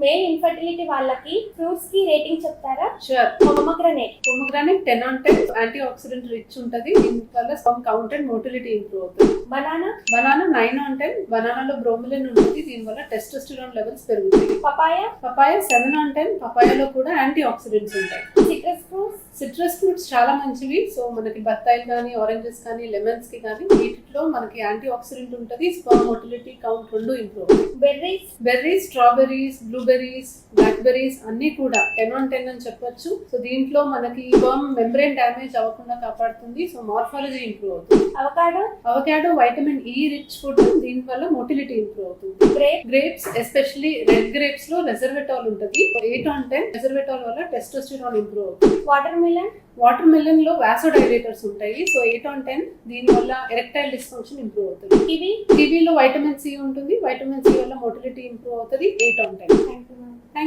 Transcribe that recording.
Male infertility వాళ్ళకి fruits కి rating చెప్తారా? Sure. Pomegranate 10 on 10 anti oxidant rich ఉంటది. దీనివల్ల sperm count and motility improve అవుతుంది. బనానా 9 on 10 బనానాలో బ్రోమిలిన్ ఉంటుంది. దీనివల్ల టెస్టోస్టెరాన్ లెవెల్స్ పెరుగుతాయి. పపాయ 7 on 10 పపాయాలో కూడా యాంటీ ఆక్సిడెంట్స్ ఉంటాయి. సిట్రస్ ఫ్రూట్స్ చాలా మంచివి. సో మనకి బత్తాయిలు కానీ, ఆరెంజెస్ కానీ, లెమన్స్ కి కానీ వీటిలో మనకి యాంటీ ఆక్సిడెంట్ ఉంటుంది. స్పర్మ్ మోటిలిటీ కౌంట్ రెండు ఇంప్రూవ్ అవుతాయి. Berries, strawberries, blueberries, blackberries అన్ని కూడా 10 on 10 అని చెప్పొచ్చు. సో దీంట్లో మనకి స్పర్మ్ మెంబ్రేన్ డ్యామేజ్ అవ్వకుండా కాపాడుతుంది. సో మార్ఫాలజీ ఇంప్రూవ్ అవుతుంది. Avocado vitamin E rich food. దీనివల్ల మోటిలిటీ ఇంప్రూవ్ అవుతుంది. గ్రేప్స్ ఎస్పెషల్లీ రెడ్ గ్రేప్స్ లో రెజర్వేటాల్ ఉంటుంది. 8 on 10 రెజర్వేటాల్ వల్ల టెస్టోస్టెరాన్ ఇంప్రూవ్ అవుతుంది. వాటర్ మిలన్ లో వాసోడైలేటర్స్ ఉంటాయి. సో 8 on 10 దీనివల్ల ఎరెక్టైల్ డిస్ఫంక్షన్ ఇంప్రూవ్ అవుతుంది. కివీలో వైటమిన్ సి ఉంటుంది. వైటమిన్ సి వల్ల మోటిలిటీ ఇంప్రూవ్ అవుతుంది. 8 on 10.